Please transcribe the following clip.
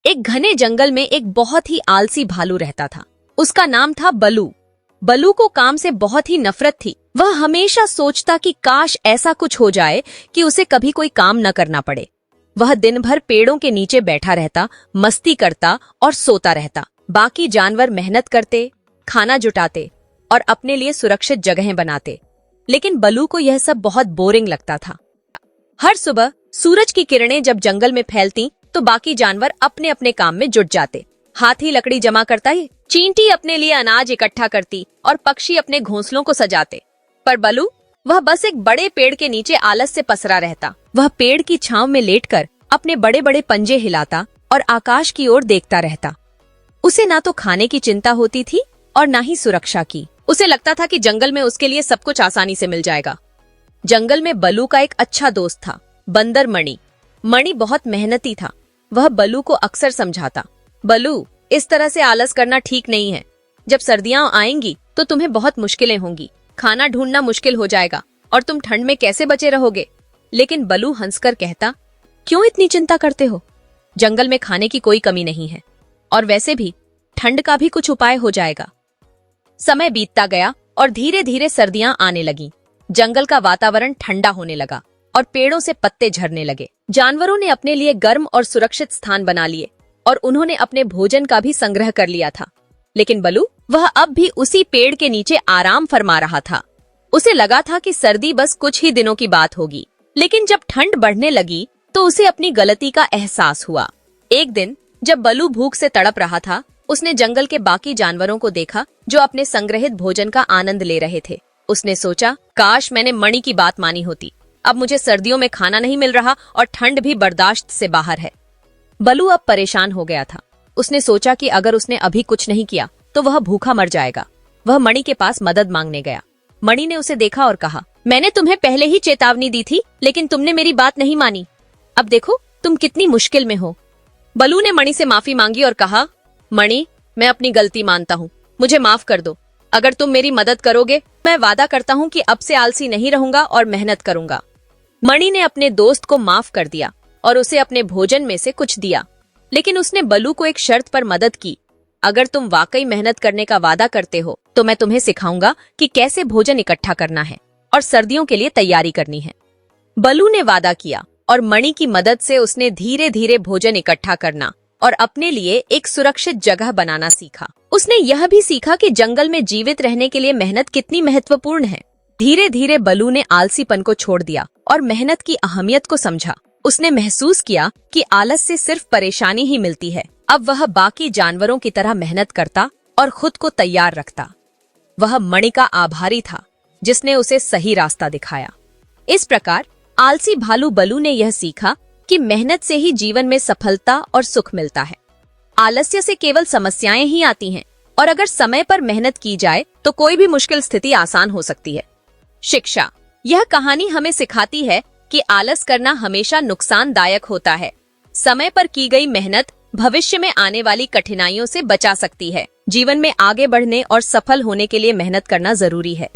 एक घने जंगल में एक बहुत ही आलसी भालू रहता था। उसका नाम था बलू। बलू को काम से बहुत ही नफरत थी। वह हमेशा सोचता कि काश ऐसा कुछ हो जाए कि उसे कभी कोई काम न करना पड़े। वह दिन भर पेड़ों के नीचे बैठा रहता, मस्ती करता और सोता रहता। बाकी जानवर मेहनत करते, खाना जुटाते और अपने लिए सुरक्षित जगहें बनाते, लेकिन बलू को यह सब बहुत बोरिंग लगता था। हर सुबह सूरज की किरणें जब जंगल में फैलती तो बाकी जानवर अपने अपने काम में जुट जाते। हाथी लकड़ी जमा करता है, चींटी अपने लिए अनाज इकट्ठा करती और पक्षी अपने घोंसलों को सजाते। पर बलू, वह बस एक बड़े पेड़ के नीचे आलस से पसरा रहता। वह पेड़ की छांव में लेटकर अपने बड़े बड़े पंजे हिलाता और आकाश की ओर देखता रहता। उसे ना तो खाने की चिंता होती थी और ना ही सुरक्षा की। उसे लगता था कि जंगल में उसके लिए सब कुछ आसानी से मिल जाएगा। जंगल में बलू का एक अच्छा दोस्त था, बंदर मणि। मणि बहुत मेहनती था। वह बलू को अक्सर समझाता, बलू, इस तरह से आलस करना ठीक नहीं है। जब सर्दियां आएंगी तो तुम्हें बहुत मुश्किलें होंगी। खाना ढूंढना मुश्किल हो जाएगा और तुम ठंड में कैसे बचे रहोगे। लेकिन बलू हंसकर कहता, क्यों इतनी चिंता करते हो? जंगल में खाने की कोई कमी नहीं है और वैसे भी ठंड का भी कुछ उपाय हो जाएगा। समय बीतता गया और धीरे धीरे सर्दियां आने लगी। जंगल का वातावरण ठंडा होने लगा और पेड़ों से पत्ते झरने लगे। जानवरों ने अपने लिए गर्म और सुरक्षित स्थान बना लिए और उन्होंने अपने भोजन का भी संग्रह कर लिया था। लेकिन बलू, वह अब भी उसी पेड़ के नीचे आराम फरमा रहा था। उसे लगा था कि सर्दी बस कुछ ही दिनों की बात होगी। लेकिन जब ठंड बढ़ने लगी तो उसे अपनी गलती का एहसास हुआ। एक दिन जब बलू भूख से तड़प रहा था, उसने जंगल के बाकी जानवरों को देखा जो अपने संग्रहित भोजन का आनंद ले रहे थे। उसने सोचा, काश मैंने मणि की बात मानी होती। अब मुझे सर्दियों में खाना नहीं मिल रहा और ठंड भी बर्दाश्त से बाहर है। बलू अब परेशान हो गया था। उसने सोचा कि अगर उसने अभी कुछ नहीं किया तो वह भूखा मर जाएगा। वह मणि के पास मदद मांगने गया। मणि ने उसे देखा और कहा, मैंने तुम्हें पहले ही चेतावनी दी थी, लेकिन तुमने मेरी बात नहीं मानी। अब देखो तुम कितनी मुश्किल में हो। बलू ने मणि से माफी मांगी और कहा, मणि, मैं अपनी गलती मानता हूँ, मुझे माफ कर दो। अगर तुम मेरी मदद करोगे, मैं वादा करता हूँ कि अब से आलसी नहीं रहूंगा और मेहनत करूंगा। मणि ने अपने दोस्त को माफ कर दिया और उसे अपने भोजन में से कुछ दिया। लेकिन उसने बलू को एक शर्त पर मदद की, अगर तुम वाकई मेहनत करने का वादा करते हो तो मैं तुम्हें सिखाऊंगा कि कैसे भोजन इकट्ठा करना है और सर्दियों के लिए तैयारी करनी है। बलू ने वादा किया और मणि की मदद से उसने धीरे धीरे भोजन इकट्ठा करना और अपने लिए एक सुरक्षित जगह बनाना सीखा। उसने यह भी सीखा कि जंगल में जीवित रहने के लिए मेहनत कितनी महत्वपूर्ण है। धीरे धीरे बलू ने आलसीपन को छोड़ दिया और मेहनत की अहमियत को समझा। उसने महसूस किया कि आलस से सिर्फ परेशानी ही मिलती है। अब वह बाकी जानवरों की तरह मेहनत करता और खुद को तैयार रखता। वह मणि का आभारी था जिसने उसे सही रास्ता दिखाया। इस प्रकार आलसी भालू बलू ने यह सीखा कि मेहनत से ही जीवन में सफलता और सुख मिलता है। आलस्य से केवल समस्याएं ही आती हैं और अगर समय पर मेहनत की जाए तो कोई भी मुश्किल स्थिति आसान हो सकती है। शिक्षा, यह कहानी हमें सिखाती है कि आलस करना हमेशा नुकसानदायक होता है। समय पर की गई मेहनत भविष्य में आने वाली कठिनाइयों से बचा सकती है। जीवन में आगे बढ़ने और सफल होने के लिए मेहनत करना जरूरी है।